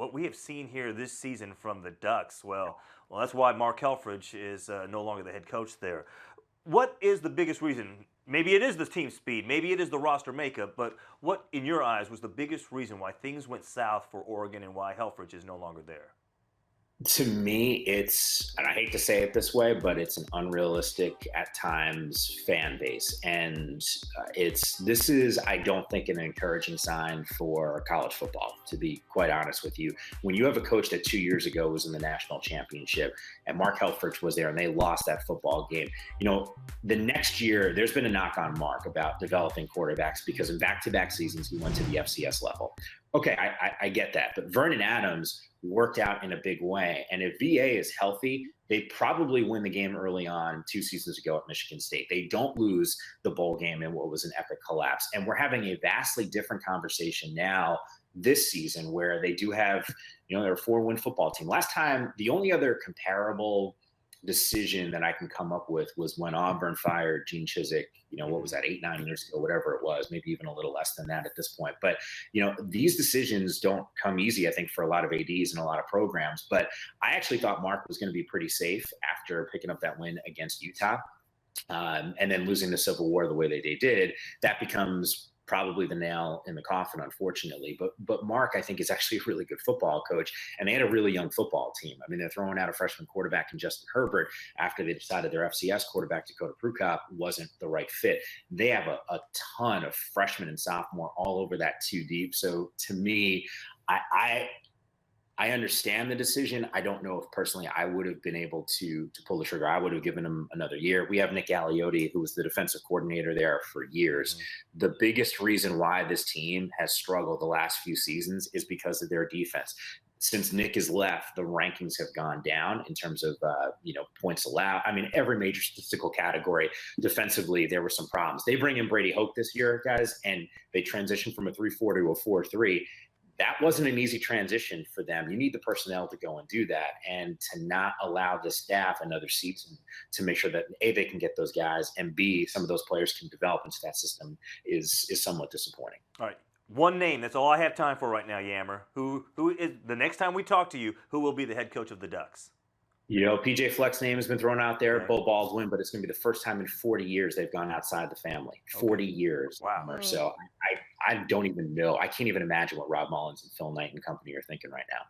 what we have seen here this season from the Ducks, well, that's why Mark Helfrich is no longer the head coach there. What is the biggest reason? Maybe it is the team speed, maybe it is the roster makeup, but what, in your eyes, was the biggest reason why things went south for Oregon and why Helfrich is no longer there? To me, it's, and I hate to say it this way, but it's an unrealistic at times fan base. And this is, I don't think, an encouraging sign for college football, to be quite honest with you. When you have a coach that 2 years ago was in the national championship and Mark Helfrich was there and they lost that football game, the next year, there's been a knock on Mark about developing quarterbacks because in back-to-back seasons, he went to the FCS level. Okay, I get that. But Vernon Adams worked out in a big way. And if VA is healthy, they probably win the game early on 2 seasons ago at Michigan State. They don't lose the bowl game in what was an epic collapse. And we're having a vastly different conversation now this season where they do have, they're a 4-win football team. Last time, the only other comparable decision that I can come up with was when Auburn fired Gene Chizik, what was that, 8, 9 years ago, whatever it was, maybe even a little less than that at this point. But, these decisions don't come easy, I think, for a lot of ADs and a lot of programs. But I actually thought Mark was going to be pretty safe after picking up that win against Utah. And then losing the Civil War the way they did, that becomes probably the nail in the coffin, unfortunately. But Mark, I think, is actually a really good football coach, and they had a really young football team. I mean, they're throwing out a freshman quarterback in Justin Herbert after they decided their FCS quarterback, Dakota Prukop, wasn't the right fit. They have a ton of freshmen and sophomore all over that two deep. So to me, I understand the decision. I don't know if personally I would have been able to pull the trigger. I would have given him another year. We have Nick Aliotti, who was the defensive coordinator there for years. Mm-hmm. The biggest reason why this team has struggled the last few seasons is because of their defense. Since Nick has left, the rankings have gone down in terms of points allowed. I mean, every major statistical category defensively, there were some problems. They bring in Brady Hoke this year, guys, and they transition from a 3-4 to a 4-3. That wasn't an easy transition for them. You need the personnel to go and do that, and to not allow the staff another season to make sure that A, they can get those guys, and B, some of those players can develop into that system is somewhat disappointing. All right. One name, that's all I have time for right now, Yammer. Who is, the next time we talk to you, who will be the head coach of the Ducks? PJ Fleck's name has been thrown out there, okay. Bo Baldwin, but it's going to be the first time in 40 years they've gone outside the family. 40 years. Wow. So I don't even know. I can't even imagine what Rob Mullins and Phil Knight and company are thinking right now.